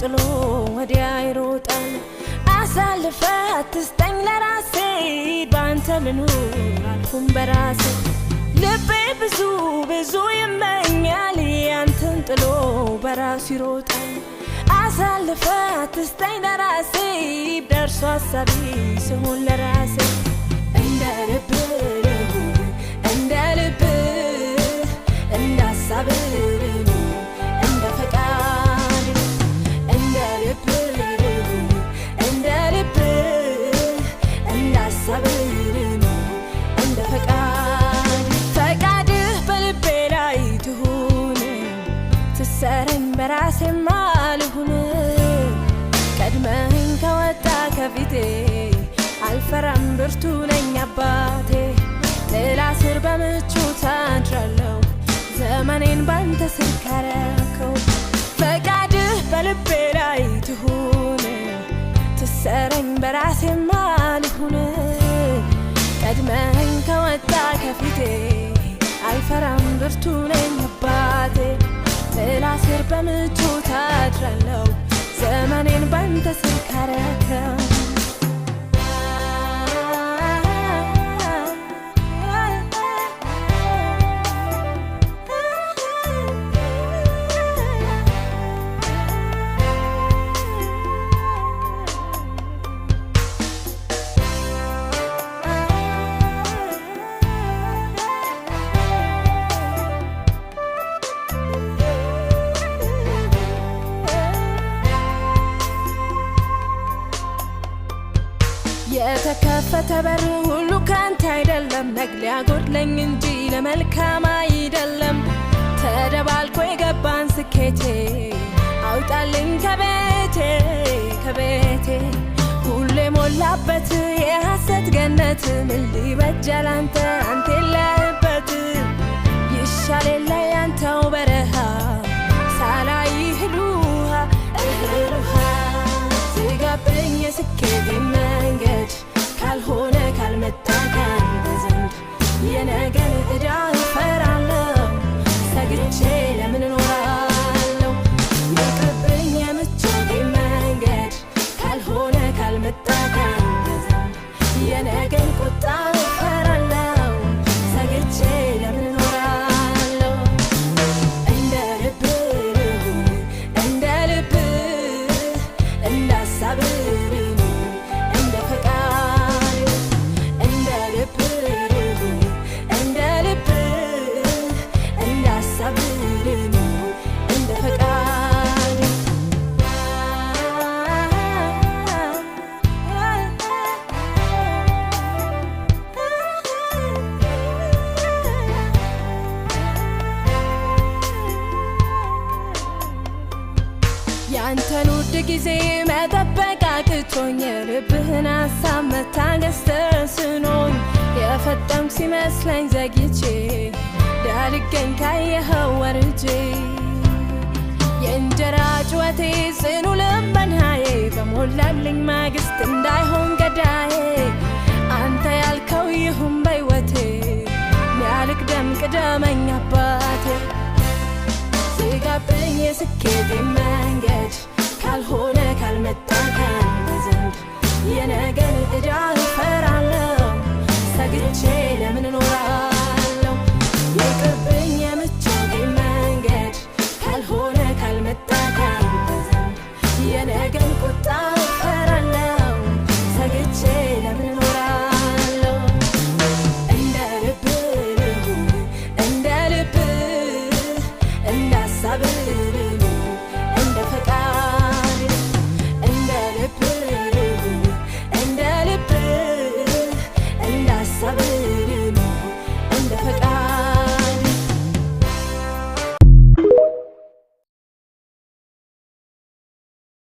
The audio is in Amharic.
ጥሎ ወዲያ ይሮጣል አሳልፈ አትስጠኝ ለራሴ ባንተ ልኑር አልኩም በራሴ ልቤ ብዙ ብዙ ይመኛል ያንተን ጥሎ በራሱ ይሮጣል አሳልፈ አትስጠኝ ለራሴ ደርሶ ሐሳቢ ስሆን ለራሴ እንደ ልብ እንደ ልብ እንደ ሐሳብ እንደ ፈቃድ እንደ ልብ እንደ ልብ እንደ ሐሳብ እንደ ፈቃድ ፈቃድህ በልቤ ላይ ትሁን ትሰረኝ በራሴ ማልሁን ቀድመኝ ከወጣ ከፊቴ አልፈራም ብርቱ ነኝ አባቴ ጥላ ስር በምቾት አድራለሁ ዘመኔን ባንተ ስር ካረከው ፈቃድህ በልቤ ላይ ትሁን ትሰረኝ በራሴ ማልሁን ቀድመኝ ከወጣ ከፊቴ አልፈራም ብርቱ ነኝ አባቴ ጥላ ስር በምቾት አድራለሁ ዘመኔን ባንተ ስር ካረከው የተከፈተ በር ሁሉ ካንተ አይደለም ነግሊያ ጎድለኝ እንጂ ለመልካም አይደለም ተደባልቆ የገባን ስኬቴ አውጣልኝ ከቤቴ ከቤቴ ሁሌ ሞላበት የሐሰት ገነት ምን ሊበጃል አንተ የለህበት ይሻል የለ ያንተው በረሃ ሳላይህ እህል ውሃ ሲጋብኝ የስኬቴ መንገድ ካልሆነ ካልመጣ ካንተ ዘንድ የነገን ዕዳ እፈራለሁ ሰግቼ ለምን እኖራለሁ ይቅርብኝ የምቾቴ መንገድ ካልሆነ ካልመጣ ካንተ ዘንድ የነገን ቁጣ እፈራለሁ ሰግቼ ለምን እኖራለሁ እንደ ልብ እንደ ልብ እንደ ሐሳብ እንደ ፈቃድ እንደ ልብ እንደ ልብ እንደ ሐሳብ እንደ ፈቃድ ያንተን ውድ ጊዜ መጠበቅ አቅቶኝ የልብህን ሐሳብ መታገስ ተስኖኝ የፈጠንኩ ሲመስለኝ ዘግይቼ ዳልገኝ ካየኸው ወርጄ የእንጀራ ጩኸቴ ጽኑ ልመናዬ በሞላልኝ ማግስት እንዳይሆን ገዳዬ አንተ ያልከው ይሁን በሕይወቴ ያልቅደም ቅደመኝ አባቴ ሲጋብኝ የስኬቴ መንገድ ካልሆነ ካልመጣ ካንተ ዘንድ የነገን ዕዳ እፈራለሁ ሰግቼ ለምን እኖራለሁ ይቅርብኝ የምቾቴ መንገድ ካልሆነ ካልመጣ ካንተ ዘንድ የነገን ቁጣ እፈራለሁ ሰግቼ ለምን እኖራለሁ እንደ ልብ እንደ ልብ እንደ ሐሳብ እንደ ፈቃድ እንደ ልብ እንደ ልብ እንደ ሐሳብ